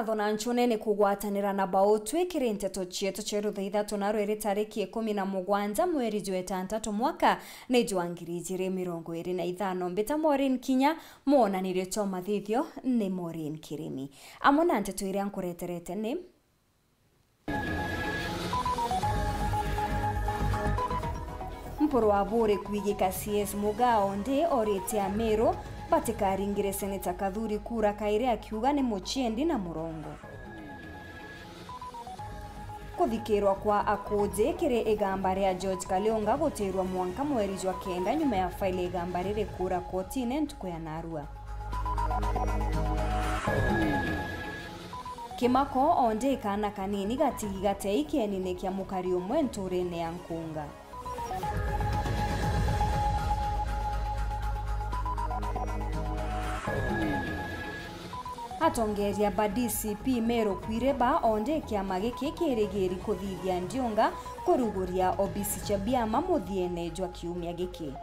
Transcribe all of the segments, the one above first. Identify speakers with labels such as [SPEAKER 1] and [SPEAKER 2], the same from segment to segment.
[SPEAKER 1] ngatho na nchunene kugwatanira na baotwe kirinteto chieto cheru thithatũ na rweri tariki 17 mweri Jumatatu mwaka ni jwangiriji 2025 mbita Maureen Kinya monanirio cho mathithio ni Maureen Kirimi amona nteto iria nkureterete ni mporo wa bure kwigika CS Mugao ndi oritia Meru batikaringire seneta Kathuri kura kaire akiuga ni Muchiendi na Murongo kuthikirwa kwa akuje kire igamba ria George Kalionga gutirwa mwanka mweri jwa kenda nyuma ya faile igamba rire kura kotine ntuko ya Narua Kimako onde kana kanini gatigi gateike nini kia mukari umwe nturene ya Nkunga atongeria ba DCP Meru kwireba onde kiama giki kirigiri kuthithia Ndionga kuruguria obisi chabiama muthiene jwa kiumia giki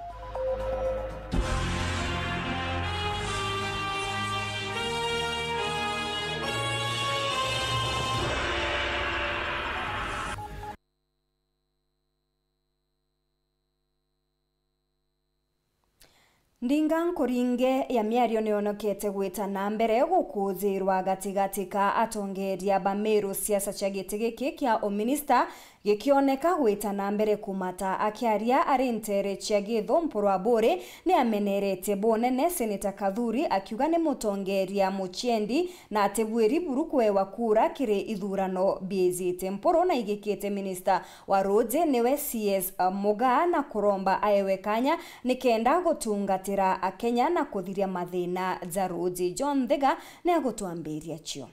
[SPEAKER 1] Ndinga nkuringe ya miario neonokete gwita na mbere gukuzirwa gatigatika atongeria ba Meru siasa cha giti kia o minister gikioneka gwita na mbere kumata akiaria arintere chia githo mporo abore ni amenerete bonene seneta Kathuri akiuga ni mutongeria Muchiendi na atebweri burukwe wa kura kire ithurano biezite mporo na igikete minister wa roads niwe CS Mugaa na kuromba aewe kanya nikenda gutungatira akenya na kuthiria mathina za roads John Thega ni agutwambiria chio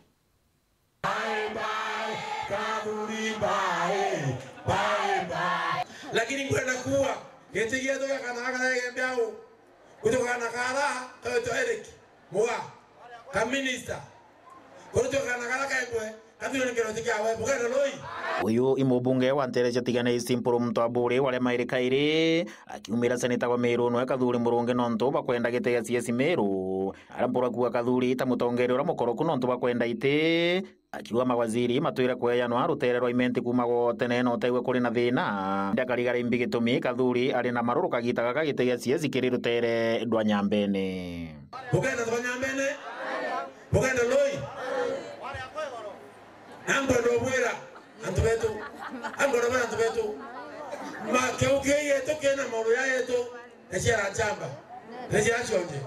[SPEAKER 2] bye bye Kathuri bye bye lakini kwenda kuwa getigia toka kana yembeao kutoka na kara to Eric Mugaa ka minister kutoka na kara kaibwe Kathuri ngero tikiawe bugana loi
[SPEAKER 3] uyu imubunge wa ntereche tigane simpuru mtu abure wale mairikaire akiumira seneta wa Meru no Kathuri Muronge nonto bakwenda gite CS Meru arampura kuwa Kathuri ta mutongere ora mukoroku nonto bakwenda ite akiwa mawaziri matwira kweyanwa arutererwa imenti kuma gotene no tegwe kuri na thina ndakarigara imbi gitumi Kathuri ari na maruru kagitaga kagite CS kiri rutere ndwa Nyambene
[SPEAKER 2] bugana ndwa Nyambene bugana loi Angono bwera antubetu angono bana antubetu ma keuke yeto kena moro ya yeto eshira chamba eshira chonje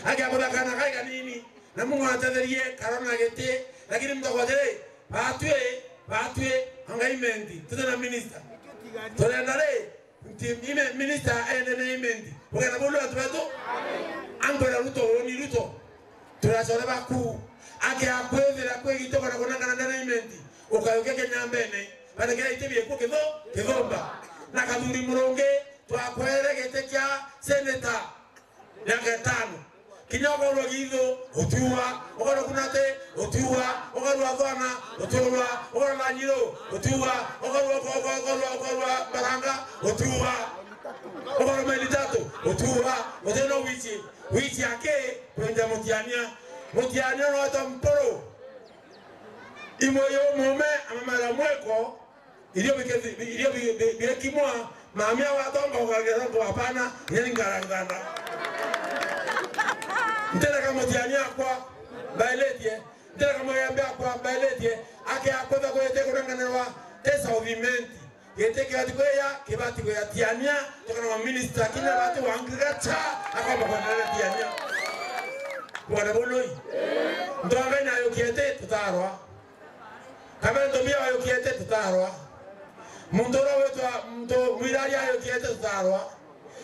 [SPEAKER 2] akabola kana kaiga nini na Mungu atatherie karona gete lakini mtakwatele batwe angaimendi tutana minister tolendale ime minister ene imendi bwana bolo antubetu angono ruto turasole baku ake akwevera kwegitoka na kunangana na imenti ukayokeke Nyambene banegera itebye ko kithomba na Kathuri Muronge twakweregete kya seneta ya gatano kinyoko rwagitho otuwa ogoro kunate otuwa ogoro athana otuwa ogoro lanyiro otuwa ogoro baranga otuwa ogoro melitato otuwa odeno wichi ake kwenda Mutiania no atamporo imoyo mume amamara mweko ilio bikimwa mamia watonga ukagera kwa hapana yani ngarangana ntera kama Mutiania kwa bailetie ntera kama yambia kwa bailetie ake akoda kwa yete kuranganwa tesa ovimenti yete kibati kwa Tiania tokana wa minister kina watu wangiracha akaba kwa Tiania Bwana boloi ndonga na yokiete tutarwa kama ndomia yokiete tutarwa mundoro wetu mto mwirari yokiete tutarwa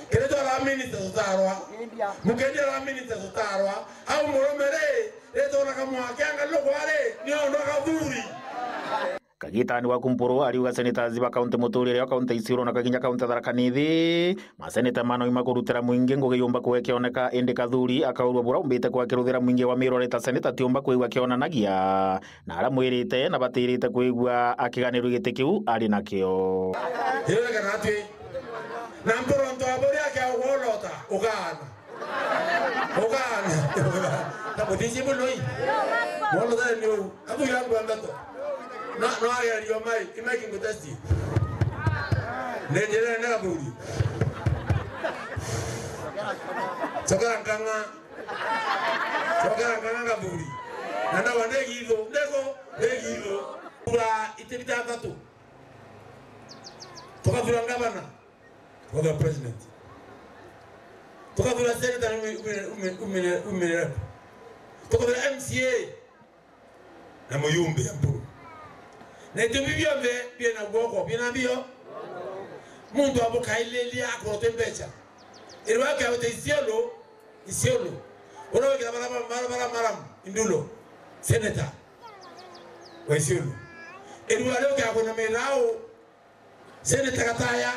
[SPEAKER 2] kereto la minister tutarwa mukende la minister tutarwa au muromere leto na kama akanga lokware ni ono Kathuri
[SPEAKER 3] Kagitani wa kumpuru ariuga seneta ziba kaunti muturire ya kaunti Isiro na kaginya kaunti Tharaka Nithi maseneta mano imakurutira mwingi ngugiyumba kwekioneka indi Kathuri akaurwa bura umbite kwakiruthira mwingi wa Meru reta seneta tiumba kuigwa kionanagia na aramwirite na batirite kuigwa akiganiru gite kiu ari nakio
[SPEAKER 2] hiyo kana ati na mporo ndo abori yake awolota ugana tabutisi buloi Molo da ni o. Abu yangu andato. No aya yo mai, imaki ngotesti. Nenjera na kaburi. Sokara kanga kaburi. Nanda wandegi hizo, ndegi hizo. Kula itibita tatu. Toka vula ngabana. Toka president. Toka vula senator umene. Toka vula MCA. Na muyumbe ya mpuru. Na ito bibiyombe, pia na gwoko, pia na biyo. Mundu wabu kaileli ako tempecha. Irwake ya wote isiolo. Unawe kila maram, indulo. Senator. Wa isiolo. Irwake ya kuna mirao. Senator kataya.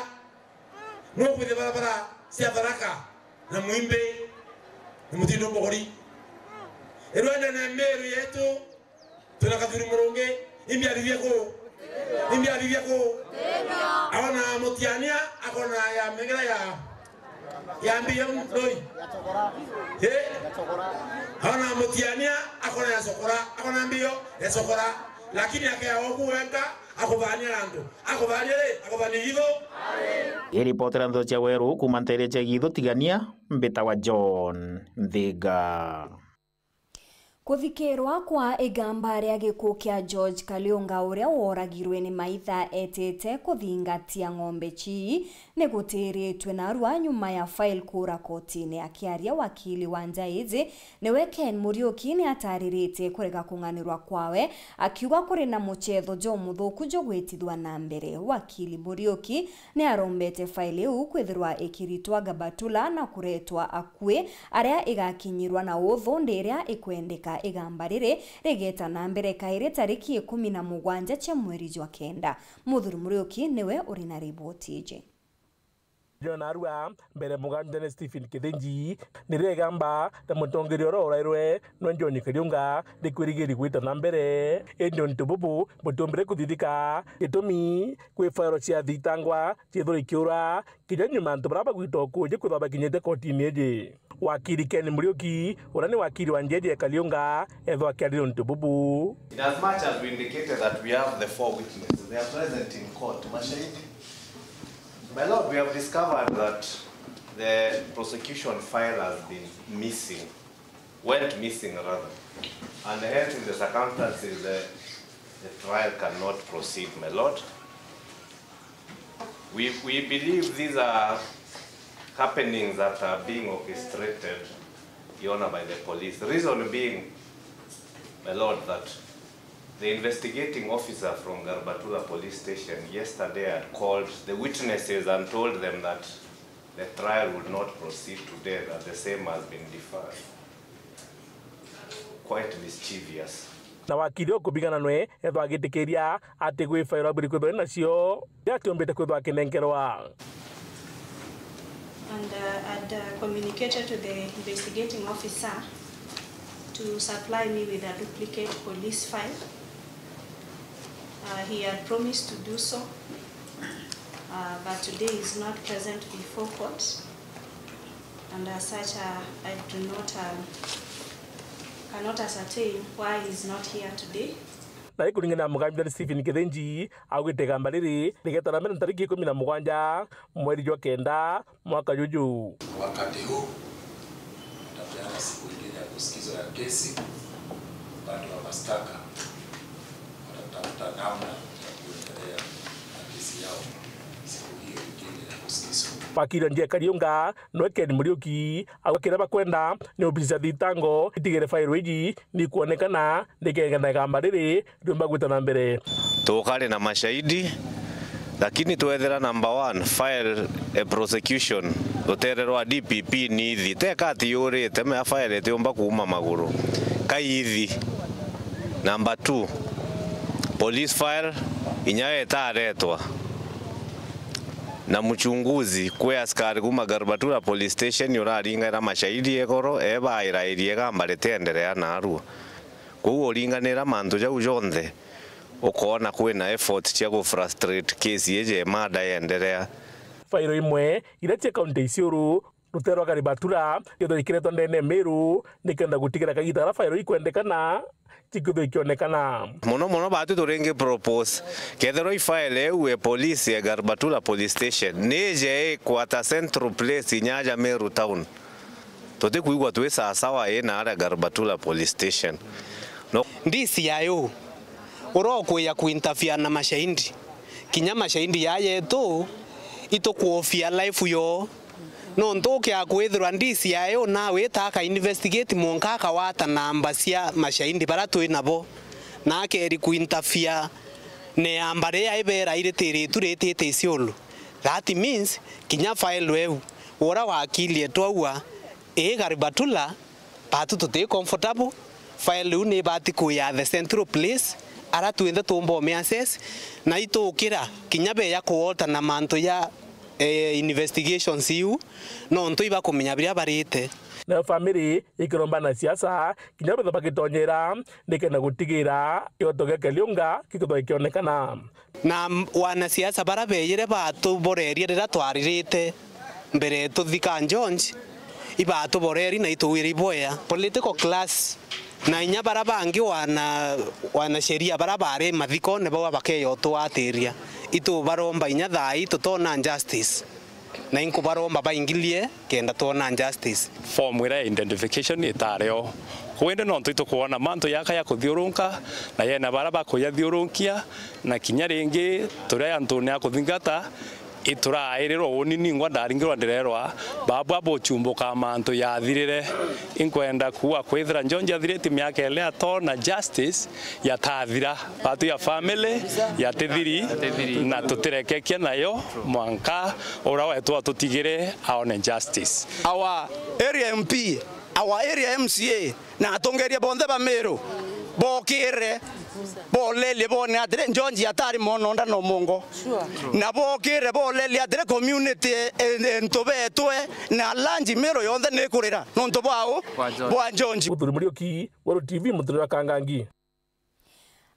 [SPEAKER 2] Nuku pide barabara, siya baraka. Na muimbe. Na mutino mbokori. Irwake na meru yetu. Tunakaturi muronge. Imbi alivyako. Awana motiania, akona ya mengela ya mbiyo mdoi. Awana motiania, akona ya sokora, akona mbiyo ya sokora. Lakini yake ya oku weka, akubania lando. Akubania hivo.
[SPEAKER 3] Ripoti rando cha Weru kumantere cha Githu Tigania, Mbita wa John Thiga.
[SPEAKER 1] Kuthikirwa kwa igamba ria gikuo kia George Kaliunga uria woragirwe ni maitha etete kuthingatia ng'ombe chii ni gutiritwe narua nyuma ya file kura kotini. Akiaria wakili wa Njaizi niwe Ken Muriuki ni ataririte kurega kung'anirwa kwawe akiuga kuri na muchetho jo muthuku jo gwitithwa na mbere. Wakili Muriuki ni arombete file iu kwithirwa ikiritwa Gabatula na kuretwa akue aria igakinyirwa na uthu ndiria ikwendeka igamba riri rigeta na mbere kaire tariki 17 cha mweri wa kenda. Muthuri Muriuki niwe uri na ripoti ije.
[SPEAKER 4] Jona arua mbere muganda Stephen Kithenji niregamba na mutongerio rorairwe no John Kaliunga rikwirigiri gwita na mbere enyo ntububu mutombere kuthithika gitumi kwi file cia thitangwa chithuri kiura kinyanyu mantu baraba gwito kuje kuthaba kinyete kotini eje. Wakili Ken Muriuki urani wakili wa George Kaliunga etho akiariro ntububu.
[SPEAKER 5] In as much as we indicated that we have the 4 witnesses, they are present in court. My Lord, we have discovered that the prosecution file has been went missing rather. And hence in the circumstances, the trial cannot proceed, my Lord. We believe these are happenings that are being orchestrated, Your Honor, by the police. The reason being, my Lord, that the investigating officer from Garbatula police station yesterday had called the witnesses and told them that the trial would not proceed today, that the same has been deferred. Quite mischievous.
[SPEAKER 4] Na wakili okubigana nwe etho agitikiria ati gwi faira buri kwithwe nacio yatiombete kwithwa kinenkerwa.
[SPEAKER 6] And I'd communicated to the investigating officer to supply me with a duplicate police file. He had promised to do so, but today he is not present before court, and as such I do not cannot ascertain why he is not here today.
[SPEAKER 4] Na ikuringana mugambira Stephen Kithenji agwite gamba riri rigetana mbere tariki 17 mweri wa kenda mwaka juju.
[SPEAKER 7] Wakati huu tutapeana siku nyingine ya kusikizwa ya kesi bado wa mashtaka watatafuta namna ya kuendelea na kesi yao siku hiyo nyingine ya kusikizwa.
[SPEAKER 4] Wakili George Kaliunga no Ken Muriuki agakira bakwenda ni obisa thitango itigere file iji ni kuonekana ndikengana gamba riri rumba gwitana mbere.
[SPEAKER 5] Tukari na mashahidi lakini tuethera number 1 file a prosecution utererwa DPP ni ithi tekati yurite me file tiumba kuuma maguru kaithi. Number 2 police file inyaye taretwa na mchunguzi kwe askari kuma Garbatula police station yuraringa na mashahidi ekoro eba irairie gamba ritenderea na arua kuo ringanira mantu jau jonthe ukona kwina effort cia go frustrate case yeje mada yenderea.
[SPEAKER 4] Fairo imwe irache county Isiolo rutero Garibatura githo ikiretwo ndene Meru nikenda gutigira kagita fairo ikwendekana tikitho ikionekana
[SPEAKER 5] muno batu turingi propose kethero ifile uwe police ya Garibatura police station nije kwata central place Nyaja Meru town tote kuigwa tuwe sawa ena ara Garibatura police station no
[SPEAKER 8] ndisi yayo uroko ya kuinterfere na mashahindi kinya mashahindi ya yetu ito kuofia life yo no ntoke akwethirwa ndisi yayo na wetaka investigate monkaka wata namba cia mashahindi bara twi nabo na keri kuinterfere ne ambare ya ibera iretire turetete isiolo that means kinya file wewe ora wakili etwa Garibatura patu tote comfortable file une bati kuya the central place ara tuende tumbo me access na itokira kinyabe ya kuota na manto ya investigations you no nto iba kumenya biria barite
[SPEAKER 4] na family ikiromba na siasa kinyabe bakitonyera nikena gutigira yotoge keliunga kikitho ikionekana
[SPEAKER 8] na wana siasa barabeyire batu boreria rira twaririte mbere tuthika Jones iba to boreri na ituwiri boya political class na inya barabangi wana sheria barabare mathiko ne bawa bakeyo to atiria itu baromba inya thai tutona justice na inko baromba baingilie kenda tona justice
[SPEAKER 9] form wira identification itareo kwende no ntuito kuona manto yaka ya kuthiurunka na yena baraba kuyathiurunkia na kinya ringi turia antune akuthingata itura iriro unini ngwa ndaringirwa ndirerwa baba bochumbuka manto yathirire inkwenda kuwa kwithira njonje athirite miaka elea to na justice yatathira batu ya family ya tethiri na tutirekekia nayo mwanka ora wetu tutigire aone justice
[SPEAKER 10] our area MP our area MCA na atongeria bonde ba Meru bokire bolele bone adre njonji atari mononda no mongo na bokire bolele adre community ntobetwe na lanji Meru yonde nekurira no ntobao bwa njonji
[SPEAKER 4] Murioki Waro TV mutura Kangangi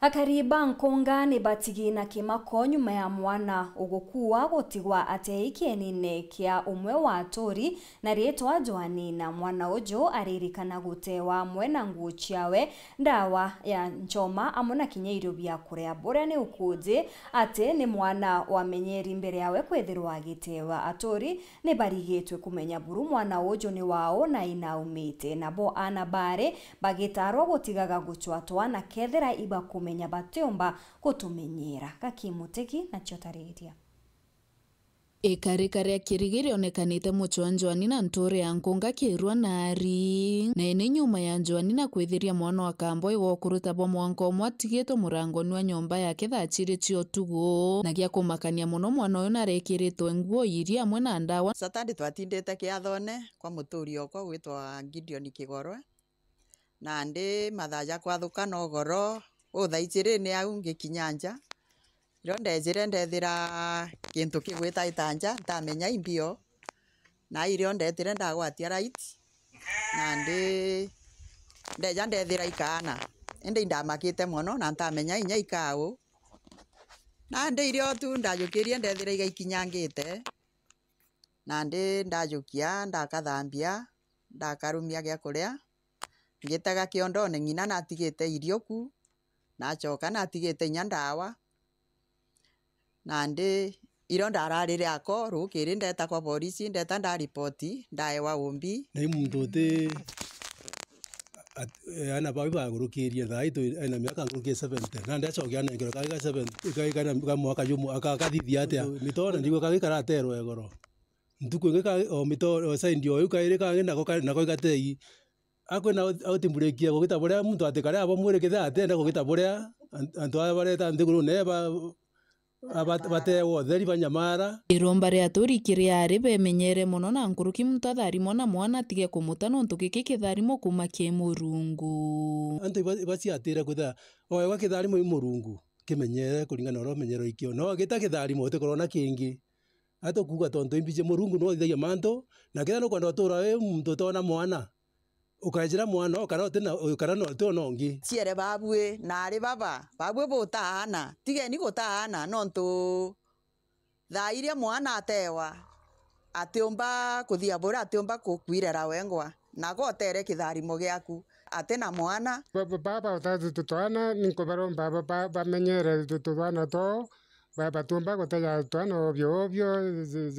[SPEAKER 1] akariba nkonga ni batigi na kimako nyuma ya mwana ugukua gutigwa ateikienine kia umwe wa atori na rietwa Joanina mwana ujo aririkana gutewa mwena nguchiawe ndawa ya nchoma amona kinyeirio bia kurea bora ni ukuze ate ni mwana wa menyeri mbere yawe kwethirwa agitewa atori ni barigetwe kumenya buru mwana ujo ni wao na inaumite nabo ana bare bagitarwo gutigaga guchwatwa na kethera iba menya batiomba kutumenyera kakimuteki na chotariria
[SPEAKER 11] Ikarika ria kirigiri onekanite muchwa Joanina ntore ya nkonga kirwa nari na ene nyuma ya Joanina kwithiria mwana wa kambo iwo kuruta bo mwanko mwatigeto murangoni wa nyomba yake thachire chio tugo na gia kumakania muno mwana uyu narekiritwe nguo iria amwe na ndawa
[SPEAKER 12] Saturday twatindite kiathone kwa muturi okwa gwitwa Gideon Kigorwe na ndi mathaja kwathuka no goro uthaicire ni au ngikinyanja ndejire ndethira kintu kigwita itanja ntamenya imbio na irio ndetire ndagwatia right na ndi ndeja ndethira ikana indi ndamakite muno na ntamenya inya ikao na ndi irio tu ndajukirie ndethira igaikinyangite na ndi ndajukia ndakathambia ndakarumia gya kuria ngitaga kiondone ngina natigite irio ku nachoka natigite inya ndawa na ndi iro ndararire ako rukiri ndeta kwa polisi ndeta nda ripoti ndaewa umbi
[SPEAKER 13] na mundote ana baba gurukirie thaitu ena miaka ngurukie 70 na ndachokia na ngero kaga 70 kaga na mwaka yumu akathithia atia mitona ndigo kagikara terwo egoro ntuku ngika o mitoro saindi o yukaire kagenda nako igatei akwena autimburekia gugitaborea muntu atikare abo mwerekeza atenda gugitaborea antu abareta ndiguru neba abatewo theri banyamara
[SPEAKER 11] iromba ria turi kiriari bemenyere muno na nkuruki muntu atharimo na mwana tige kumuta no ntukiki kitharimo kuma kimurungu
[SPEAKER 13] antu basiatira kutha oyo wakitharimo imurungu kimenyere kuringana ro menyero ikio no gita kitharimo utikorona kingi ato kuga tonto imbije murungu no ithagia manto na kitha no kwenda tura we muntu tona mwana ukajira mwana okarotina ukarano tonongi
[SPEAKER 12] ciere babue nari baba babue botahana tigeni gotahana nontu thairia mwana atewa atiumba kuthia bura atiumba kukwirera wengwa na gotere kitharimo giaku atena mwana
[SPEAKER 14] baba utatu tutwana ninkobaromba baba bamenyere tutwana to baba tumba gotaya twana obyo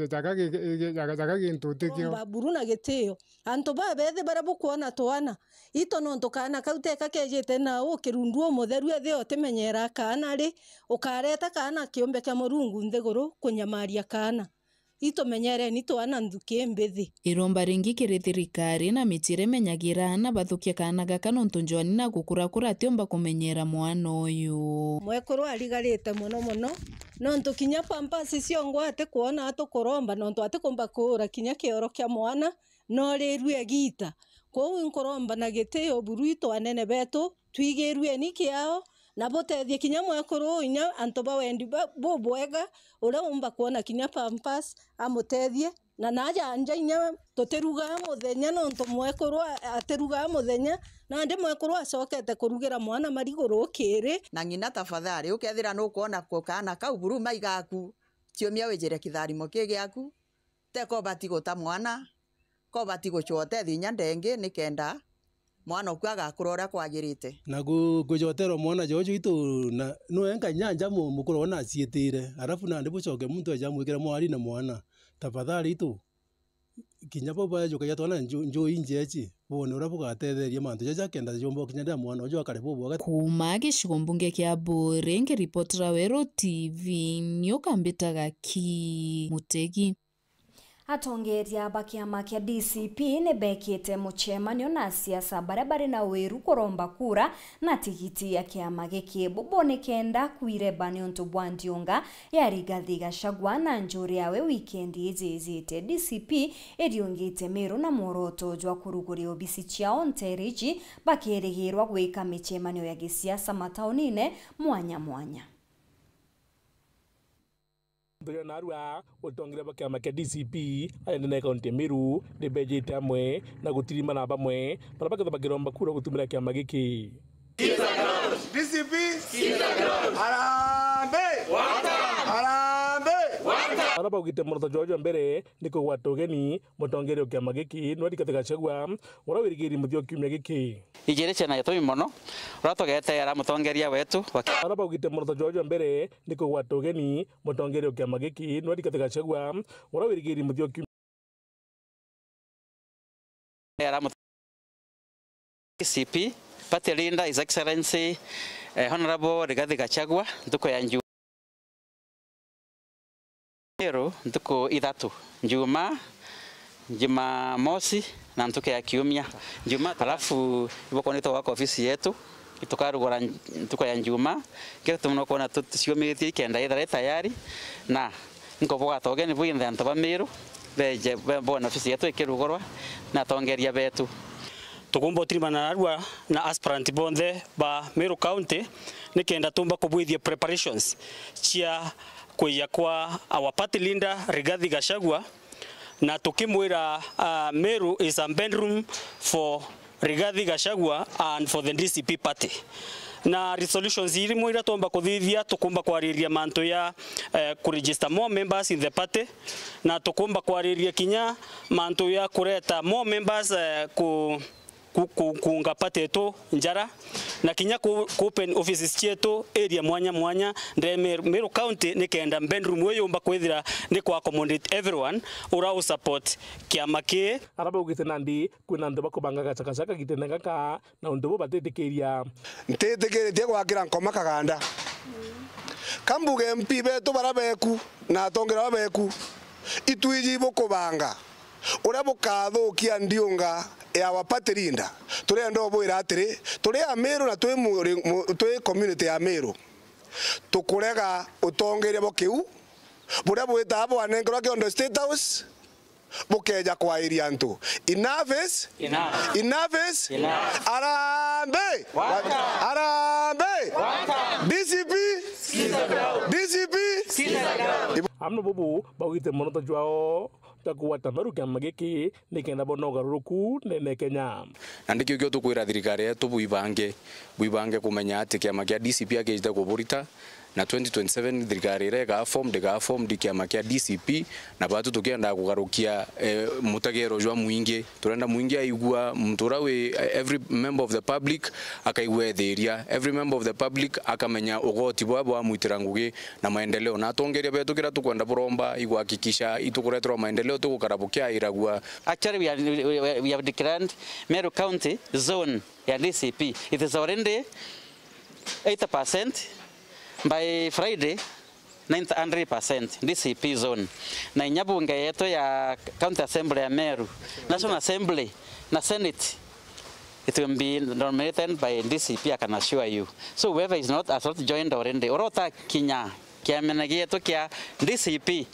[SPEAKER 14] jaga gintu tikyo
[SPEAKER 15] baburu na gitio anto babethe barabu kuona twana ito no ndukana kauteka kejete na ukirundu omutheru ethe otemenyera kana ri ukareta kana kiumbe kya murungu nthiguru kunyamaria kana ito menyere ni twana nthuki mbithi
[SPEAKER 11] iromba ringi kiri thirikari na mitire menyagira na bathukia kana gaka nontu njwani na gukurakura atiomba kumenyera mwana uyu
[SPEAKER 15] mwekuru arigarite muno nontu kinya pampasi ciongo ate kuona atukuromba nontu ate kumba kura kinya kioro kya mwana no rirwe gita kou nkoromba na gitio buru itwanene betu twigirwe ni kiao na botethie kinya mwekuru inya anto bawendi bobwega ura umba kuona kinya pampas amutethie na naja anja inya toteruga muthenya nontu mwekuru ateruga muthenya na ndi mwekuru acokete kurugira mwana mariguru kiri
[SPEAKER 12] na ngina tafadhali ukethira no kuona kana kau buru maigaku tiomia wejere kitharimo kigiaku teko batigo mwana ko batigo chote thinya ndenge nikenda mwana ukwaga kurora kwagirite
[SPEAKER 13] na gujotero mwana jojo itu na no enka nyanja mukuru na cietire arafu na ndi bucoke muntu aja mwikira mwari na mwana tafadhali itu kinya baba jo kaya twana njo injechi bone ura bugatetheria mantu jaja kenda jombo kinya nda mwana ojo akare bobo
[SPEAKER 11] kuma gicigo mbunge kia Mburi ngiripotera Wero TV niukambitaga ki Mutegi
[SPEAKER 1] atongeria bakiama kia DCP ne bekite muchemanio na siasa barabara na weru kuromba kura na tigiti ya kiama giki bubone kenda kuireba niontu bwandiunga ya Rigathi Gachagua na njuri yawe wikendi ijizite DCP ediungite Meru na Moroto jwa kuruguri obisi chiao nteriji bakirigirwa gwika michemanio ya gisiasa mataunine mwanya
[SPEAKER 4] Mbere narua utongire bakiama kia DCP aende kaunti Meru ni bejete amwe na gutirima na bamwe barabaka bagiromba kura gutumira kiama giki
[SPEAKER 2] DCP Arambe
[SPEAKER 4] araba ugite Moroto George mbere niko gwatogeni mutongere kiama giki no Rigathi Gachagua ura wirigiri muthio kiumia giki
[SPEAKER 16] igire chena yetu mono ratogete ara mutongeria wetu
[SPEAKER 4] araba ugite Moroto George mbere niko gwatogeni mutongere kiama giki no Rigathi Gachagua ura wirigiri muthio kiumia
[SPEAKER 16] DCP Party Leader His Excellency Honorable Rigathi Gachagua ntuko ya ntuko ithatu Juma mosi na ntuko ya kiumia Juma halafu iboko nito wako ofisi yetu itukarugora ntuko ya Juma kile tumunokona tusiomithie kenda ithare tayari na nkoboga togeni bwinthe antaba Meru beje bona ofisi yetu ikirugorwa na tongeria betu
[SPEAKER 17] tukumbo tirimana narua na aspirant bonthe ba Meru County nikenda tumba kubwithia preparations chia kuya kwa our party leader Rigathi Gachagua na tukimwira Meru is a bedroom for Rigathi Gachagua and for the DCP party na resolutions iri mwira tomba kuthithia tukumba kwariria manto ya kuregister more members in the party na tukumba kwariria kinya manto ya kureta more members kuunga party yetu njara na kinya ku open offices chetu area mwanya nde Meru County nikenda bedroom weyo mba kwithira ni kwa accommodate everyone ura support kiama ki
[SPEAKER 4] araba ugite nandi kwina ndo bakubanga gachaka gitenenga ka na ndo batetekeria
[SPEAKER 2] ntetekeretie gwakira nkoma kaganda kambuge MP betu barabeku na tongera babeku itwiji bukubanga ura bukathukia ndiunga ya wapate linda tule ndo boira atiri tule ya Meru na twe community ya Meru tukurega utongeria bokiu bura bwita abo anengero ke on State House bukeja kwa area ntu enough is Arambe DCP
[SPEAKER 4] amno bobu bawite Moroto jwao takuwata Meru kiama giki nikenda bonoga ruku nene Kenya
[SPEAKER 18] na ndikio kyo tukwira thirikari yetu buibange kumenya ati kiama kia DCP agejite kuburita na 2027 thirikari irega form dikiama kia DCP na batu tukienda kugarukia mutagero jwa muingi turenda muingi aigua mtura we every member of the public akaigua thiria every member of the public akamenya ugoti bwa mwitira ngugi na maendeleo na tongeria betu kira tukwenda buromba igwakikisha itukuretwa maendeleo tukukarabukia iragua.
[SPEAKER 16] Actually we have declared Meru County zone ya DCP. It is already 80%. By Friday 100% DCP zone. Na inyabunge yetu ya County Assembly ya Meru, National Assembly na Senate, it will be nominated by DCP, I can assure you. So whoever is not has not joined already. Orota kinya kiamena yetu kia DCP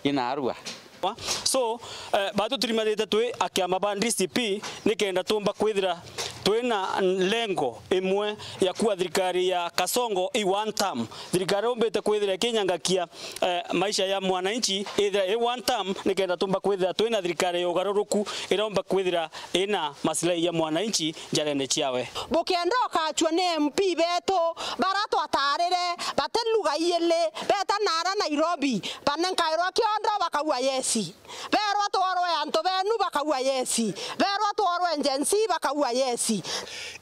[SPEAKER 16] ina Arua.
[SPEAKER 17] So bado tulimaleta twe akiama ba DCP nikenda tumba kwithira twena lengo imwe ya kuwa thirikari ya Kasongo i one term. Thirikari ombete kwithira kinyangakia maisha ya mwananchi either one term nikenda tumba kwithira twena thirikari ya ugaruruku iromba kwithira ina maslahi ya mwananchi njarene chiawe.
[SPEAKER 19] Bukendo kachwa ne MP beto barato atarere bateluga yele beta nara Nairobi panenkairo kiondo bakawa yesi berwa toro yanto benu bakawa yesi berwa toro agency bakawa yesi.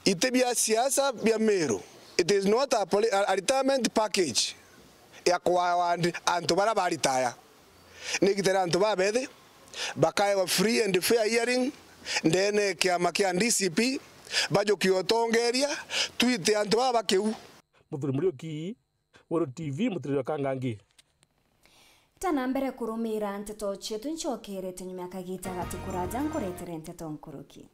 [SPEAKER 20] Itebia siasa bia Meru. It is not a retirement package ya kwa anto bara baritaya nikitera anto babede bakae free and fair hearing ndene kiama kia DCP bajo kiotongeria twite anto baba keu
[SPEAKER 4] muthuri Muriuki Woro TV muthuri Kangangi
[SPEAKER 1] tana mbere kurumira nteto chetu nchokerete nyuma kagita gatukuraja nkoretere nteto nkuruki.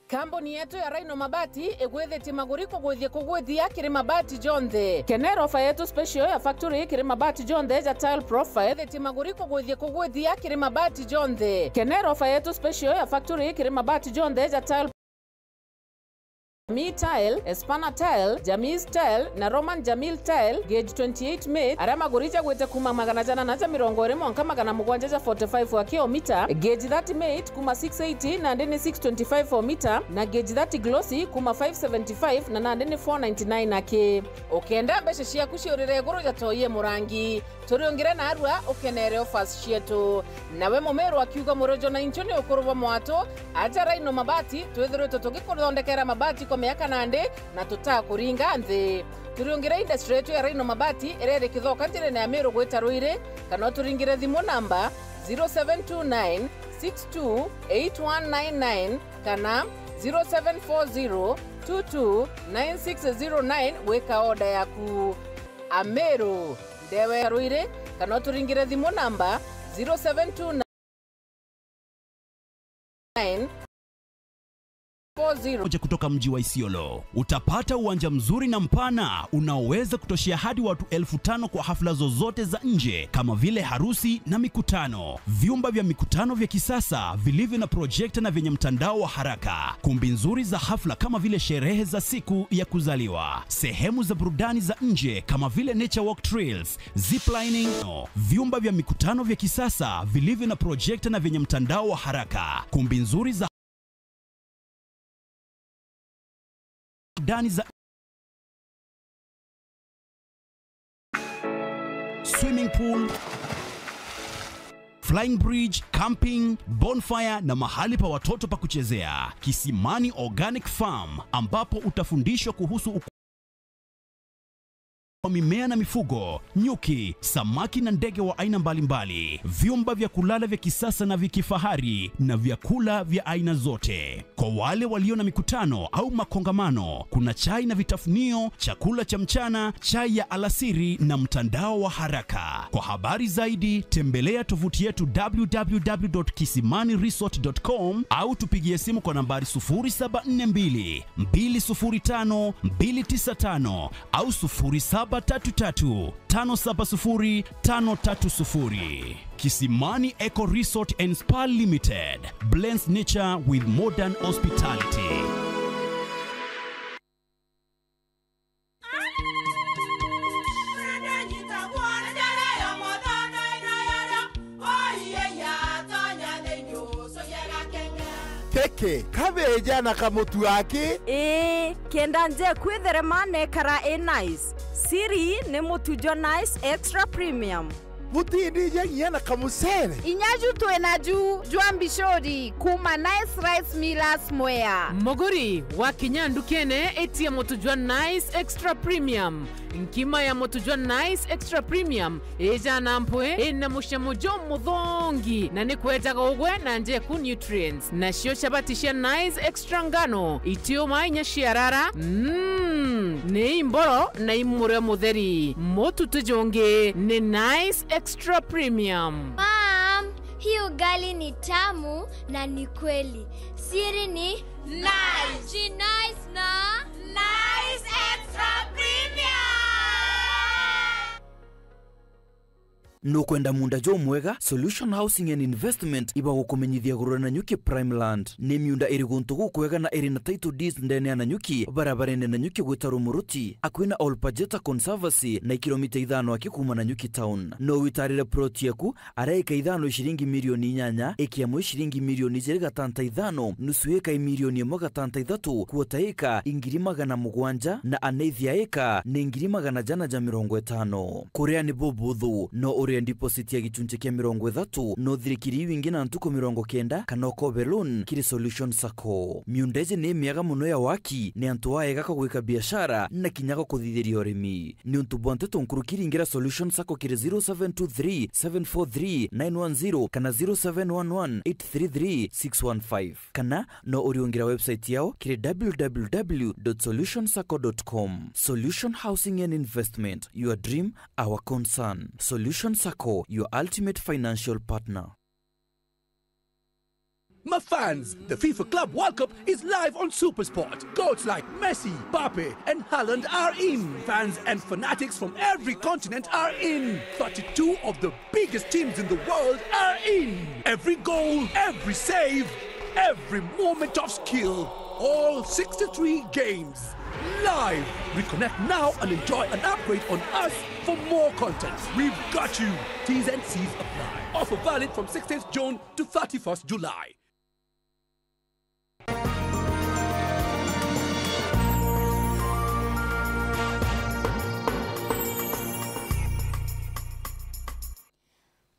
[SPEAKER 21] Kambuni yetu ya Rhino Mabati egwethete maguriko gwithie kugwithia kiri mabati jonthe. Kenero ofa yetu special ya factory kiri mabati jonthe ya tile profile ethete maguriko gwithie kugwithia kiri mabati jonthe. Kenero ofa yetu special ya factory kiri mabati jonthe ya tile Jamii Tile, Espana Tile, Jamii Tile na Roman Jamil Tile gauge 28 made arama gurija gwete kuma magana jana na mirongo ire monka magana mugwanja 45 wa kilomita gauge 30 made kuma 680 na ndene 625 for meter na gauge 30 glossy kuma 575 na ndene 499 ake okenda beshe cia kuciurire guru jatoye murangi turiongire na arua ukenere offers cietu nawe Mumeru akiuga murojo na inchoni okuruva mwato aja Rhino Mabati twethirwe tugikuthondekera mabati kwa miaka nande na tutakuringa nthi turiongire industry yetu ya Rhino Mabati irere kithoka njirene ya Meru gwita Ruire kana turingire thimu namba 0729 628199 kana 0740 229609 weka oda yaku Ameru Dewe Ruire kana turingire thimu namba 0729
[SPEAKER 22] kutoka mji wa Isiolo utapata uwanja mzuri na mpana unaoweza kutoshea hadi watu 1500 kwa hafla zozote za nje kama vile harusi na mikutano, vyumba vya mikutano vya kisasa vilivyo na projector na vyenye mtandao wa haraka, kumbi nzuri za hafla kama vile sherehe za siku ya kuzaliwa, sehemu za burudani za nje kama vile nature walk trails, ziplining, vyumba vya mikutano vya kisasa vilivyo na projector na vyenye mtandao wa haraka, kumbi nzuri za za swimming pool, flying bridge, camping, bonfire na mahali pa watoto pa kuchezea. Kisimani Organic Farm ambapo utafundishwa kuhusu mimea na mifugo, nyuki, samaki na ndege wa aina mbalimbali, vyumba vya kulala vya kisasa na vya kifahari na vyakula vya aina zote. Kwa wale walio na mikutano au makongamano, kuna chai na vitafunio, chakula cha mchana, chai ya alasiri na mtandao wa haraka. Kwa habari zaidi, tembelea tovuti yetu www.kisimaniresort.com au tupigie simu kwa nambari 0742 205 295 au 0733 570 530. Kisimani Eco Resort and Spa Limited blends nature with modern hospitality.
[SPEAKER 23] Oh
[SPEAKER 3] giki kabeja na kamutu yake
[SPEAKER 6] kenda nje kwitherema nekara nice siri ni mutujo nice extra premium
[SPEAKER 3] mutindi nyagia na kamusere
[SPEAKER 21] inyaju twenaju jwambishori kuma nice rice millers mwea
[SPEAKER 23] mogori wa kinyandu kene etia motujwa nice extra premium nkima ya motujwa nice extra premium eja nampwe ena mushamujo muthongi na nikwetaga ugwe na nje ku nutrients na shio shabatisha nice extra ngano itio mainya shiarara ni imboro na imure mutheri motutujonge ni nice extra premium.
[SPEAKER 24] Mom, hii ugali ni tamu na ni kweli. Siri ni nice. Ji nice na nice extra premium.
[SPEAKER 25] Nukwenda munda jo mwega Solution Housing and Investment iba gukumenyithia gurura na nyuki Primeland ni miunda iri guntu gukwega na iri na title deeds ndene na nyuki barabarene na nyuki gwitaru muruti akwina Olpajeta Conservancy na kilomita 5 akikuma na nyuki town no witarire plot yaku araika 5 shilingi milioni 8 ekiamwe shilingi milioni 5 nusu eka milioni 1.3 kuota eka ingiri 700 na aneithia eka ni ingiri 150 kuria ni bobuthu no uri deposit ya gichunche kia 30 no thirikiri wingi na ntuko 90 kana kobe loan kiri Solution Sacco miundeje ni miaga muno ya waki ni antu waega ka gwika biashara na kinyaga kuthithiria urimi ni untu bonte tonkuru kiringira Solution Sacco kiri 0723 743 910 kana 0711 833 615 kana no uriungira website yao kiri www.solutionsacco.com. Solution Housing and Investment, your dream, our concern. Solution Sacco, your ultimate financial partner.
[SPEAKER 26] My fans, the FIFA Club World Cup is live on SuperSport. Goats like Messi, Mbappe, and Haaland are in. Fans and fanatics from every continent are in. 32 of the biggest teams in the world are in. Every goal, every save, every moment of skill. All 63 games. Live. Reconnect now and enjoy an upgrade on us for more content. We've got you. T's and C's apply. Offer valid from 16th June to 31st July.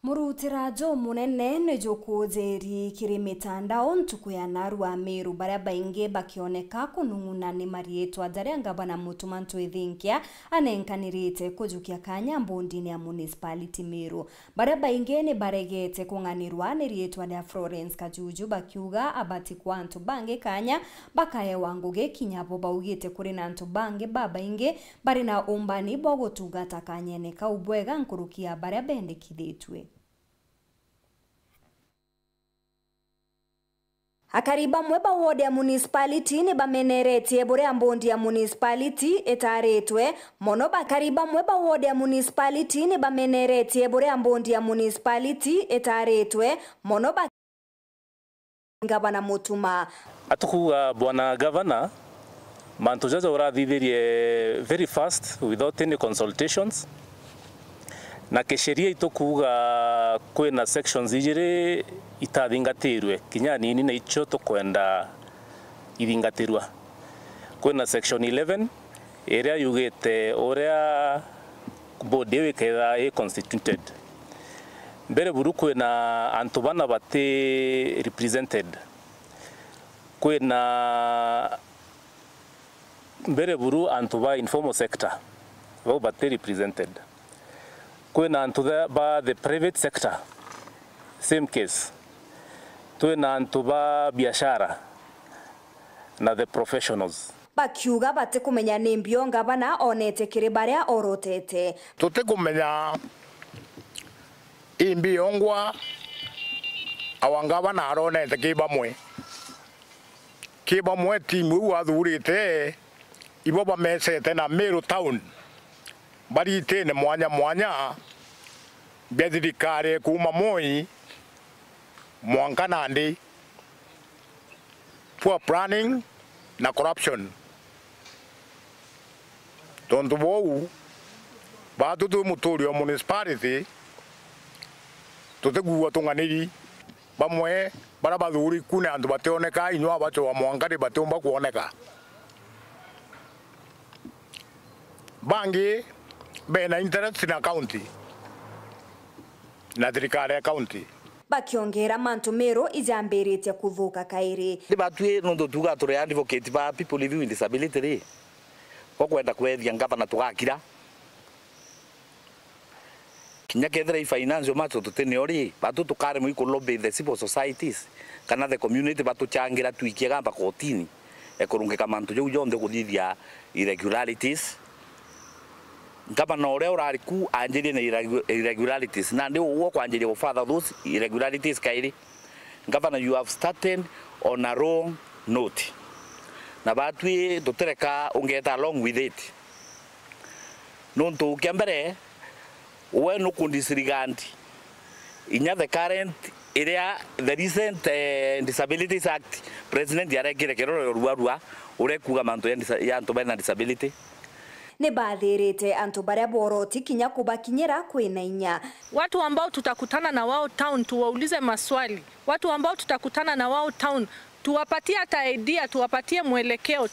[SPEAKER 1] Murutira jo munene ne jokuzeri kiri mitandao ntuku ya Narua Meru baria baingi bakioneka kunung'una ni marietwa jaria ngabana mutumantu ithinkia anenkanirite kujukia kanya mbundini ya municipality Meru baria baingi ni baregete kung'anirwa ni rietwa ya Florence Kajuju bakiuga abati kwantu bange kanya bakaye wanguge kinyabo baugite kuri nantu bange baba inge bari na umbani bwa gutugata kanyene ka ubwega nkurukia baria bendekithitwe. Akariba mweba ward ya municipality ni bameneretie buria mbondi ya municipality etaretwe mono bakariba mweba ward ya municipality ni bameneretie buria mbondi ya municipality etaretwe mono ngabana mutuma
[SPEAKER 9] atukuga bwana governor mantu jaja urathithirie very fast without any consultations na kesheria itukuga kwina sections igiri itathingatirwe kinya nini na icho tukwenda ithingatirwa kwina section 11 area yugite oria body wiketha e constituted mbere buru kwina antu bana bate represented kwina mbere buru antu ba informal sector bo bate represented kwina antu ba the private sector same case twina antu ba biashara na the professionals
[SPEAKER 1] bakiuga bate kumenya ni mbio ngabana onete kiri baria orotete
[SPEAKER 27] tute kumenya imbio ngwa awangabana aronete kibamwe timu wathurite ibo bamesete na Meru town baritene mwanya bethirikare kuma Moi Mwanka Nandi poor planning na corruption tondu bou batutu muturio municipality tutegua tunganiri bamwe bara bathuri kuna andu bationeka inywa bacho wa Mwangari batomba kuoneka bangi bena interest na county na thirikari ya county
[SPEAKER 1] bakiongera mantu mero ijambirite kuthuka kairi
[SPEAKER 5] ni batue no ndutuga turi advocate ba people living with disability ko kwenda kwethia ngavana tugakira kinya kethira financial macho tutene ori batu tukare mu lobby the civil societies kana the community batu changira tuikie gamba kotini ekurungika mantu jo jonde kuthithia irregularities ngavana uria urari ku anjirie na irregularities na ndi uwo kwanjirie go father those irregularities kairi ngavana you have started on a wrong note na batwi tutereka ungeta along with it nonto kiambere we no kundisregard inya the current area the recent disabilities act president yarekire keroro ruarua urekuga manto ya antu bena disability
[SPEAKER 1] ne bathirite antu baria boroti kinya kubakinyira kwina inya
[SPEAKER 7] watu ambao tutakutana na wao town tuwaulize maswali watu ambao tutakutana na wao town tuwapatie hata idea tuwapatie mwelekeo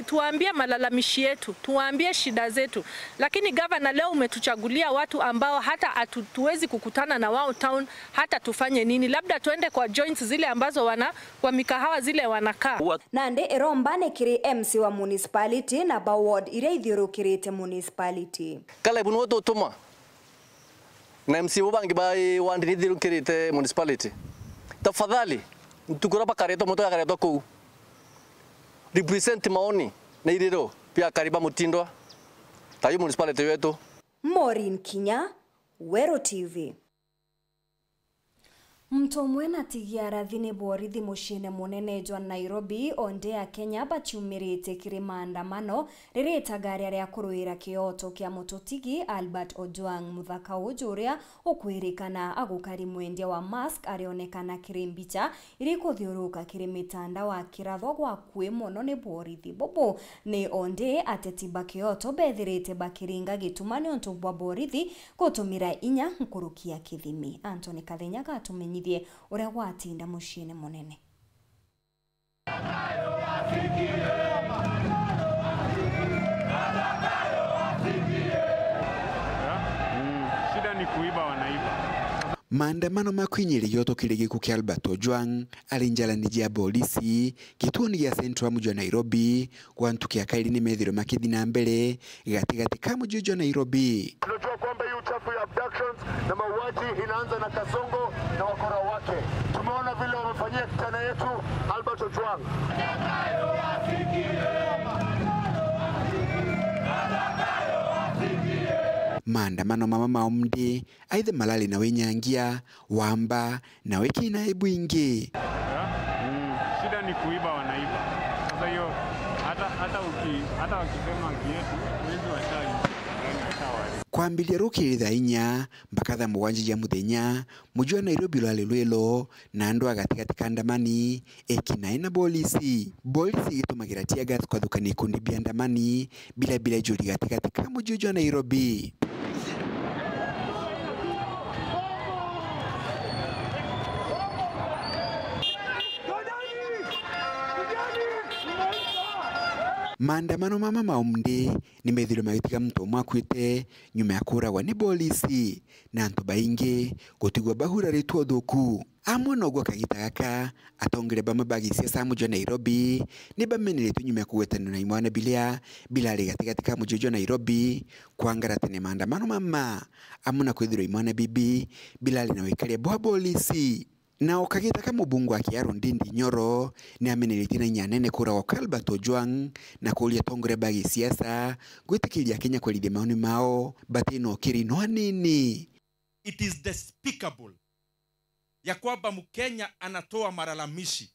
[SPEAKER 7] tuwaambie malalamishi yetu tuwaambie shida zetu lakini governor leo umetuchagulia watu ambao hata hatuwezi kukutana na wao town hata tufanye nini labda tuende kwa joints zile ambazo kwa mikahawa zile wanakaa
[SPEAKER 1] nande erombane kiri MC wa municipality na baward ile ithiurukirite municipality
[SPEAKER 8] kala bunu woto tuma na MC ubangi bai wandi ithiurukirite municipality tafadhali tukura pakareto moto kareto ku represent maoni na iriro pia kariba mutindwa tayo municipality wetu
[SPEAKER 1] Maureen Kinya Wero TV Mto mwena tigiara thini borithi mushine munene jwa Nairobi onde ya Kenya bachumirite kiri maandamano ririta gari ria kuruira kioto kia mutotigi Albert Ojwang muthaka ujuria ukwirikana agukari mwendia wa mask arionekana kiri mbicha iri kuthiuruka kiri mitanda wa kiratho gwa kwi muno ni borithi bobo ni onde ateti bakioto bethirite bakiringa gitumani onto bwa borithi kutumira inya nkurukia kithimi Anthony Kathenya gatumenyi uria gwatinda mushine munene
[SPEAKER 10] shida ni kuiba wanaiba
[SPEAKER 12] maandamano makwinyiri yoto kile giku kia Albert Ojwang alinjalaniji ya polisi kituoni ya Central mji wa Nairobi kwa ntukia kaili ni methiro makidhi na mbele gatigati kama mji wa Nairobi.
[SPEAKER 27] Tunajua kwamba hii uchafu ya abductions na mauaji inaanza na Kasongo na wakora wake. Tumeona vile wamefanyia kijana yetu Albert Ojwang.
[SPEAKER 12] Maandamano mama maomdi aidha malali na wenyangia wamba na weki na ebu ingi
[SPEAKER 10] shida ni kuiba wanaiba sasa hiyo hata wakisema kietu wezi washaji
[SPEAKER 12] kwambilia rukirira inya mbakatha muwanji ya muthenya mujua Nairobi lwalilwelo na andu agatigati kandamani ekinae na polisi gitumagira tia gas kwa thukani kundi biandamani bila juri gatigati ka mujua Nairobi. Maandamano mama maumde ni methilo magitika mtu mwakwite nyuma ya kuragwa ni polisi na antu baingi gutigwa bahura ritwa thuku amwe gwa kagita gaka atongere bamabagi siasa mujwa Nairobi ni bameneretu nyuma ya kugwetana na imwana bila gatigati ka mujwa Nairobi kwangara tene maandamano mama amuna kwithiro imwana bibi bila na wikaria bwa polisi na okagita kama bungu wa Kiaro Ndindi Nyoro ni amenereti na nyanene kura wa Albert Ojwang na kulia tongore bagi siasa gwitikiria Kenya kwa lide maoni mao batino kiri no nini.
[SPEAKER 14] It is despicable ya kwamba Mkenya anatoa malalamishi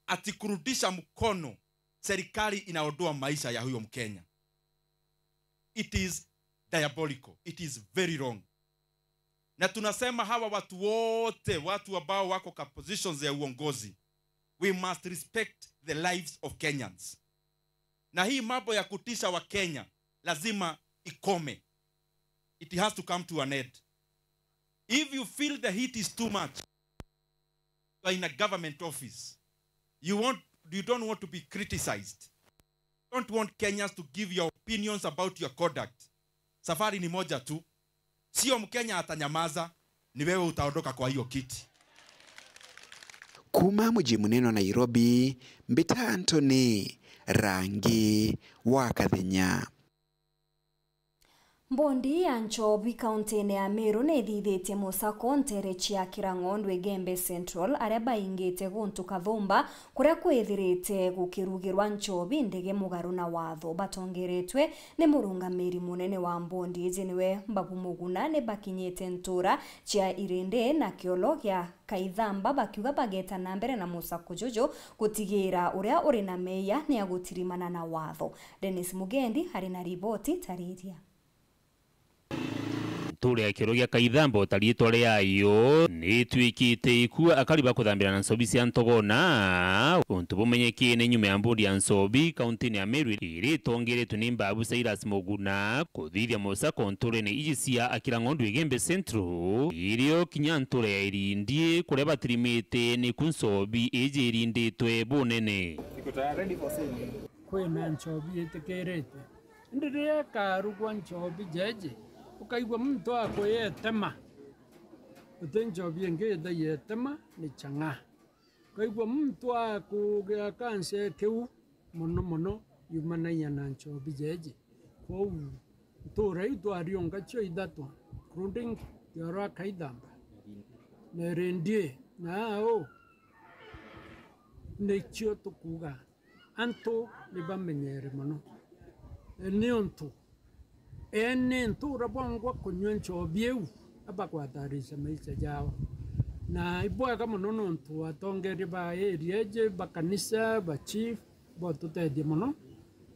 [SPEAKER 14] ati kurudisha mkono serikali inaondoa maisha ya huyo Mkenya. It is diabolical. It is very wrong. Na tunasema hawa watu wote, watu ambao wako kwa positions ya uongozi, we must respect the lives of Kenyans. Na hii mambo ya kutisha wa Kenya lazima ikome. It has to come to an end. If you feel the heat is too much, you are in a government office. You don't want to be criticized. You don't want Kenyans to give your opinions about your conduct. Safari ni moja tu. Sio Mkenya atanyamaza, ni wewe utaondoka kwa hiyo kiti.
[SPEAKER 12] Kuma mji munene Nairobi, Mbita Anthony, Rangi wa Kathenya.
[SPEAKER 1] Mbondi ya Nchobi kaunti ya Meru ne thithitie musako nterechi ya Kirang'ondu Igembe Central areba ingite guntu Kathumba kuria kwithirite gukirugirwa Nchobi ndege mugaru na watho batongeretwe ni murungamiri munene wa mbondi izi niwe Mbabu Muguna ne bakinyete ntura chia Irinde na Kiolo gya Kaithamba bakiuga bageta na mbere na musako jojo gutigira uria uri na meya ni agutirimana na watho. Dennis Mugendi hari na riboti tariria.
[SPEAKER 2] Tule akirogia Kaithamba utarietwa riayo ni twikite ikua akariba kuthambira na Nsobi cia Ntogona untu bumenyeki ni nyume ya mbondi ya Nsobi kaunti ya Meru iri tongeretwe ni Mbabu Cyrus Muguna kuthithia musako nture-ini iji cia Kirang'ondu Igembe Central irio kinya nture ya Irindie kuria batirimite ni ku Nsobi iji irinditwe bunene.
[SPEAKER 11] Ready for sale. Kwina Nsobi itikerete ndirie karugwa Nsobi jeje ukaigwa mtu ako yetema utenjobi ngeda yetema ni changa ukaigwa mtu ako gya kanse keu mono yumana yana Nchobi jeje kwa tora itu arionga cho idatu krunding yara Kaithamba ne rendie nao ne chio tukuga anto libamenyere mono enionto ene ntura bongwa kunywa Nchobi eu abakwatarisha maisha yao na iboya kama nono ntu atongeri ba area je bakanisa ba chief bo tutedi mono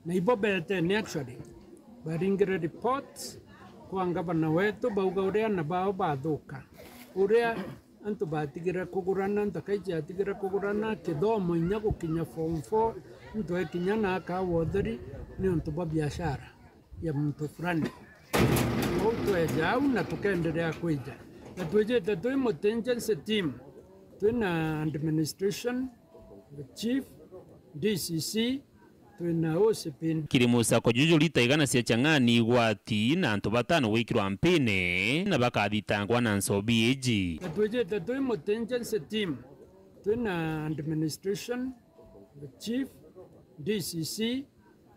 [SPEAKER 11] na ibo bete ni actually baringire report kwa ngabana wetu bauga uria na bao bathuka uria antu batigira kugurana ntakaije atigira kugurana kithomo inya gukinya form 4 ntu ekinya na ka wotheri ni ntu ba biashara ya mtu fulani tueja au na tukaendelea kuija na tuejete tu contingency team tuna administration the chief DCC tuna OCP
[SPEAKER 2] kirimusa ko juju litaigana cia chang'ani igwati na antu batano wikirwa mpine na bakathitangwa na Nsobi iji
[SPEAKER 11] na tuejete tu contingency team tuna administration the chief DCC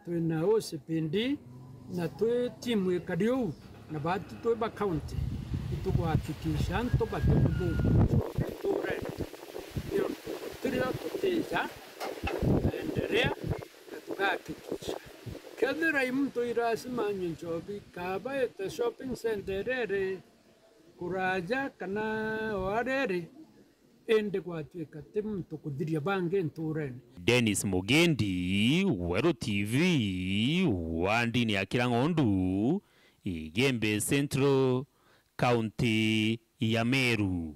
[SPEAKER 11] tuna OCPD na twe timu ikariu na batu twe ba county tukuhakikisha nto batukudu ture ndio turio tuteja endelea na tukahakikisha kadira mtu irasima Nchobi kaba ete shopping center ere kuraja kana warere ende kwatwika timu tukudhiria bange nturene.
[SPEAKER 2] Dennis Mugendi, Wero TV, wandini ya Kirang'ondu Igembe Central, County ya Meru.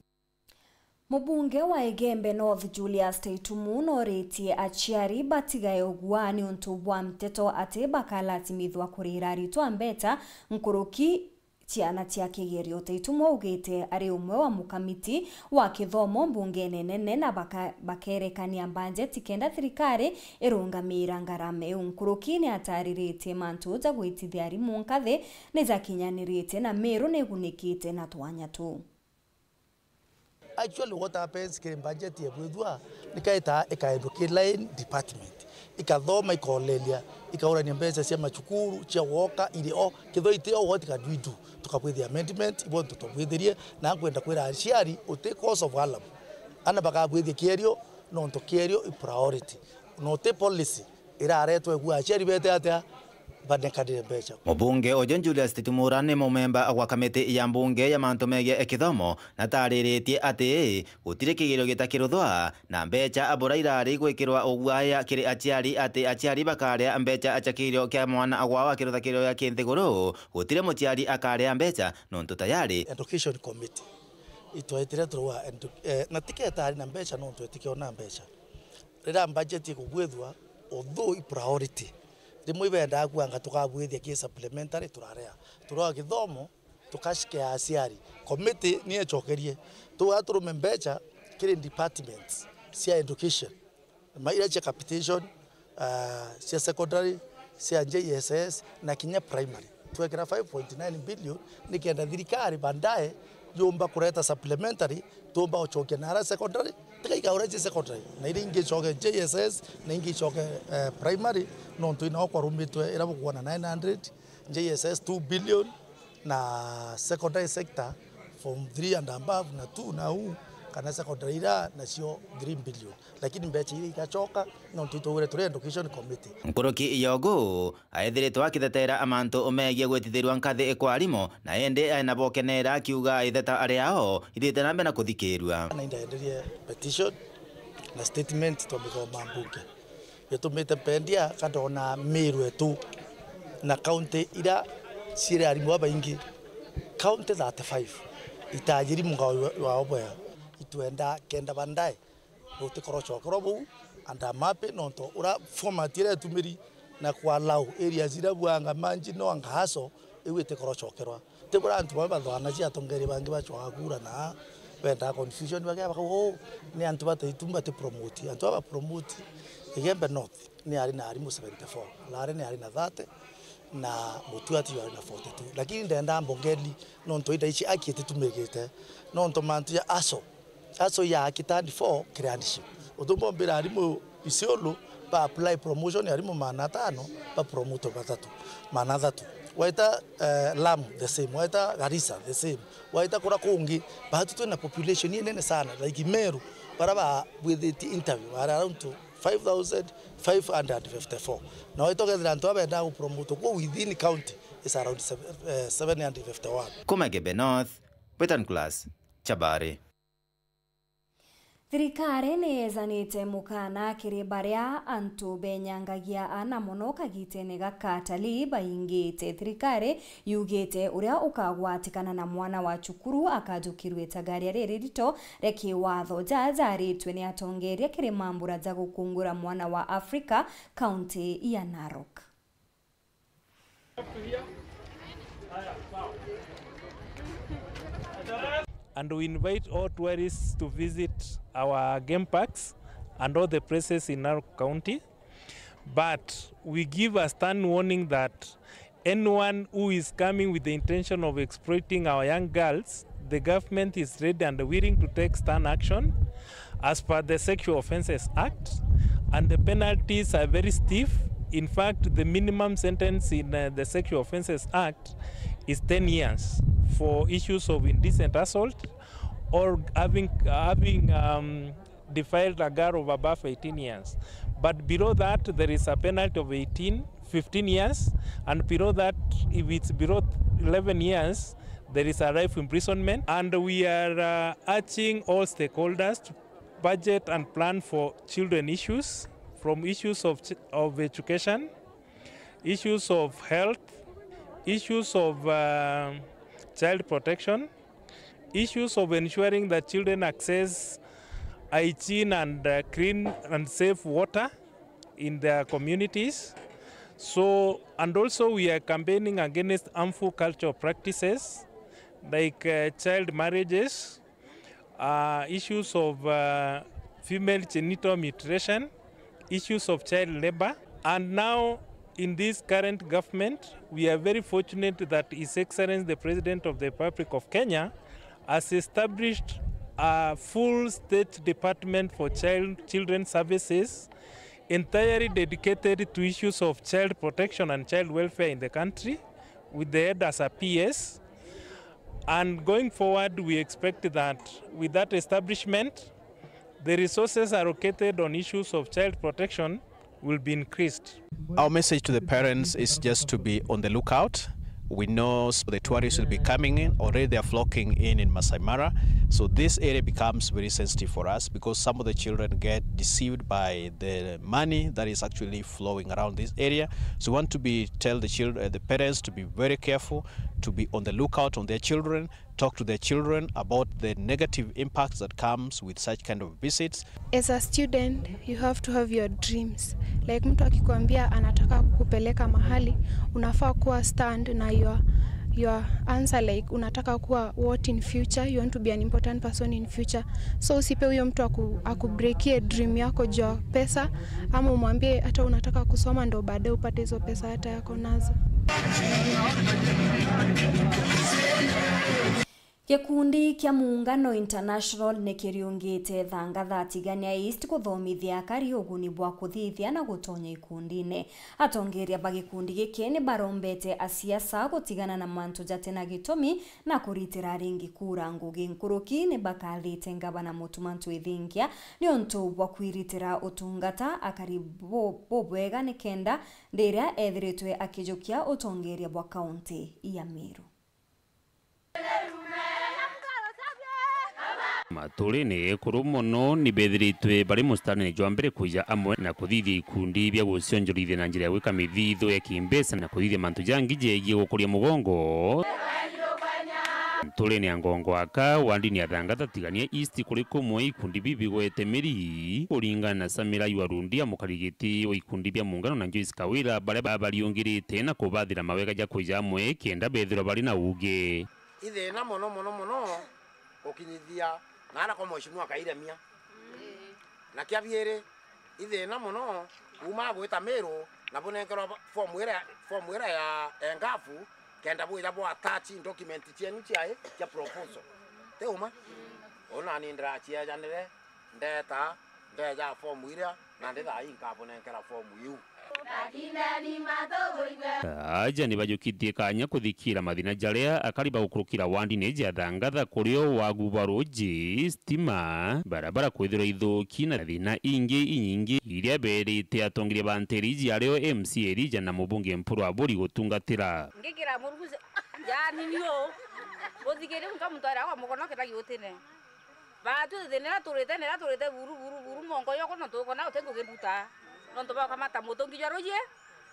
[SPEAKER 1] Mubunge wa Igembe North Julius Taitumu noretie achiari batigae ugwani untu bwa mteto ate bakalatimithwa kurira ritwa mbeta nkuruki tiana tia kigerio. Taitumu ugite ari umwe wa mukamiti wa kithomo mbungene nene na bakerekania budget kenda thirikari irungamira ngarame unkuruki ni ataririte mantu za gwitithia arimu nkathe neza kinyanirite na Meru negunikite na twanya tu.
[SPEAKER 13] Actually, what happens in budget ya bwithwa nikaita educate line department ikathoma ikolelia ikaura ni mbesa cia machukuru cia woka ili o kithoite o what can we do tukabwithia amendment ibo tutobwithirie na kwenda kwira aciari uti cause of alarm ana bakabwithia kierio no to kierio i priority no te policy ira aretwe gwa aciari bete atia
[SPEAKER 15] Mubunge Ojon Julius Taitumu ni mumemba wa kamiti ya mbunge ya mantu megie ekithomo na tariritie ati gutire kigerio gitakiruthwa na mbeca abura irari gwikirwa ugwaya kiri aciari ati aciari bakaria mbeca achakirio kia mwana agwao akirutha kirio ya kinthiguru gutire muciari akaria mbeca nontu tayari
[SPEAKER 13] education committee itwaitire turwa na tiketa na mbeca nontu etikiona mbeca rira budget ikugwithwa although priority rimwe benda kuanga tukabwithia ki supplementary turarea turwa githomo tukashike aciari committee ni echokerie tuaturume mbeca kile departments cia education maira cha capitation cia secondary cia JSS na kinya primary tuwekera 5.9 billion nikienda thirikari bandaye yomba kureta supplementary tomba ochoke na secondary tika uraje secondary na ile ingi choke JSS na ingi choke primary no ntu ina kwa rumitwe ira bukwana 900 JSS 2 billion na secondary sector from 3 and above na 2 na huu kana secondary ira na sio 3 billion lakini mbechi ile ikachoka no tutowire turi education committee
[SPEAKER 15] Nkoroki Iyogo aethiritwo akithetera amantu omegie gwetithirwa nkathi ikwarimo na ende anabokenera akiuga itheta ariao ithite nambe na kuthikirwa
[SPEAKER 13] na ndaenderie petition na statement tumithoma mbunge yetumite pendia kadona miru etu na county ira sire arimu abaingi county 35 itajiri mungao wa oboya ituenda kenda bandai utikorocho korobu anda mape nonto ura format ira tumiri na kwa lau area zira buanga manji no anga haso iwite korocho kerwa tebura antu baba thwana cia tongeri bangi bachwa kura na benda confusion bage bako ni antu bate itumba te promote antu aba promote igembe north ni ari na ari mu 74 lare ni ari na 30 na mutuati yari na 42 lakini ndenda mbongeli nonto ida ichi akiete tumegete nonto mantu ya aso ya kitandi 4 creation utumbo mbira arimu isiolo pa apply promotion arimu mana 5 pa promote batatu mana 3 waita Lamu the same waita Garissa the same waita kura kungi bahatu na population nene sana like Meru baraba with the interview around to 5,554 na waito gedra nto abenda ku promote ko within county is around 751
[SPEAKER 15] Komagebe North Petan Class Chabari
[SPEAKER 1] Thirikari niyezanite mukana kiri baria antu benyangagia ana muno kagitene gakatali baingite thirikari yugite uria ukagwatikana na mwana wa cukuru akajukirwe tagaria riri rito reki watho jajaritwe ni atongeria kiri mambura za gukungura mwana wa Afrika county ya Narok.
[SPEAKER 4] And we invite all tourists to visit our game parks and all the places in Narok County. But we give a stern warning that anyone who is coming with the intention of exploiting our young girls, the government is ready and willing to take stern action as per the Sexual Offences Act, and the penalties are very stiff. In fact, the minimum sentence in the Sexual Offences Act is 10 years for issues of indecent assault or having defiled a girl of above 18 years. But below that, there is a penalty of 15 years, and below that, if it's below 11 years, there is a life imprisonment. And we are urging all stakeholders to budget and plan for children issues, from issues of education, issues of health, issues of child protection, issues of ensuring that children access hygiene and clean and safe water in their communities. So, and also we are campaigning against harmful cultural practices like child marriages, issues of female genital mutilation, issues of child labor. And now in this current government, we are very fortunate that His Excellency the President of the Republic of Kenya has established a full state department for children services entirely dedicated to issues of child protection and child welfare in the country, with the head as a PS. And going forward, we expect that with that establishment, the resources allocated on issues of child protection will be increased.
[SPEAKER 16] Our message to the parents is just to be on the lookout. We know the tourists will be coming in. Already they are flocking in Masai Mara. So this area becomes very sensitive for us because some of the children get deceived by the money that is actually flowing around this area. So we want to tell the children, the parents to be very careful, to be on the lookout on their children, talk to their children about the negative impacts that comes with such kind of visits.
[SPEAKER 17] As a student, you have to have your dreams. Like mtu akikwambia anataka kukupeleka mahali, unafaa kuwa stand na your answer like unataka kuwa what in future, you want to be an important person in future. So usipe huyo mtu akubreakie dream yako juu ya pesa, ama umwambie hata unataka kusoma ndo baadaye upate hizo pesa hata yako nazo.
[SPEAKER 1] Gikundi kia Muungano International nikiriungite thangatha tigania East kuthomithia akari uguni bwa kuthithia na gutonya ikundine. Atongeria bagikundi giki ni barombete asiasa gutigana na mantu jatena gitumi na kuritira ringi kura ngugi nkuruki ni bakathite ngabana mutumantu ithingia ni onto bwa kwiritira utungata akari bobwega ni kenda ndiria ethiritwe akijukia utongeria bwa kaunti ya Meru.
[SPEAKER 2] Matulini kuru muno ni bethiritwe bari mustani jwa mbere kuja amwe na kuthithia ikundi bya gucionjorithia na njira ya gwika mithitho ya kimbesa na kuthithia mantu jangi jegie gukuria mugongo. Tulini angongo aka wandini ya thangatha tigania East kuri kumwe ikundi bibi gwete miri kuringana na Samira Yuarundia mukarigiti wa ikundi bya Muungano na Joyce Kawira bare bariongirite na kubathira mawega ja kuja amwe kenda bethiro bari na uge
[SPEAKER 3] ithina muno ukinyithia nara kwa mheshimiwa Kairemia na kiabiere ithina muno uma gwita Meru na bunengero form ira ya engafu kenda bwira bwa attach document chienu chiae kia proposal te uma ona ni ndra chia janire ndeta ndeja form ira na ndetha inka bunengera form yu
[SPEAKER 2] aja ni bajukitie kanya kuthikira mathina jaria akariba gukurukira wandi neja thangatha kurio wagubaroji stima barabara kwithira ithuki na thina inyingi iria berite atongiria banteriji ario MC Elija na mubunge mpuru aburi gutungatira
[SPEAKER 6] ngigira muruguze yani niyo othigire nkamutwara wa mukono kira yotene batu thenera turite buru mongo yoko no tukona utengo genduta nonto ba kamata motongi jaroje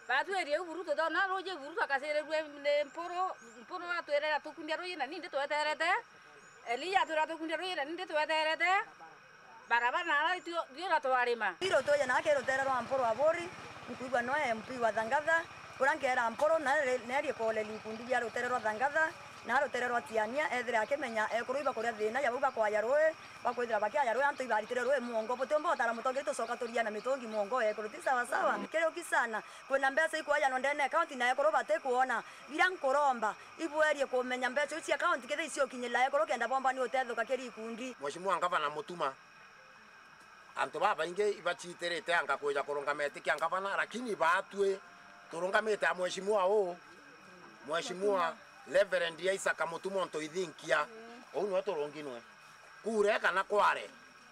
[SPEAKER 6] batu eri buru to na roje buru akasere ne mporo atwerera tukundia roje na ninde tweterete Elia turatukundia roje na ninde tweterete barabara na dio la twarima
[SPEAKER 18] iro to ya na kero terero mporo abori mkuigwa no MP wa Thangatha kurangera mporo na neri kole likundi ya roterero Thangatha na roterero atiania ethre akemenya ekuruiba kuria thina ya buba kwa yaroe bakwithira bakia yaroe antu ibaritire roe muongo potembo tara mutonge to soka turia na mitongi muongo ekuruti sawa sawa kero kisana kwena mbesa iko ya ndene account na ekuroba te kuona bila nkoromba ibwerie kumenya mbesa uci account kethe icio kinyila ekoro kenda bomba ni utethuka keri ikundi
[SPEAKER 3] mheshimiwa ngavana mutuma antu baba inge ibachiterete anga kuja kurungamete kia ngavana lakini batwe turungamete a mheshimiwa Reverend Isaac Mutumo nto ithinkia onu atoronginwe kure kana kware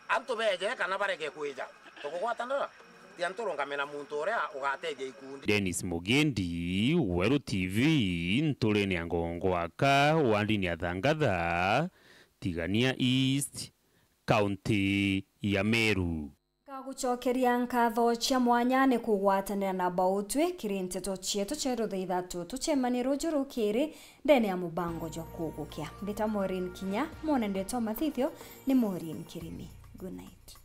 [SPEAKER 3] antu beje kana bareke kwija tukugwatanira ti anturungamena muntu uria ugateithia ikundi.
[SPEAKER 2] Dennis Mugendi, Weru TV, Ntuleni angongo aka wandini ya Thangatha tigania East County ya Meru.
[SPEAKER 1] Gucokeria nkatho cia mwanya ni kugwatanira na bautwe kirinteto cietu ceruthe ithatu tucemaniro njurukiri ndene ya mubango jwa kugukia ndita Maureen Kinya mona ndeto mathithio ni Maureen Kirimi. Good night.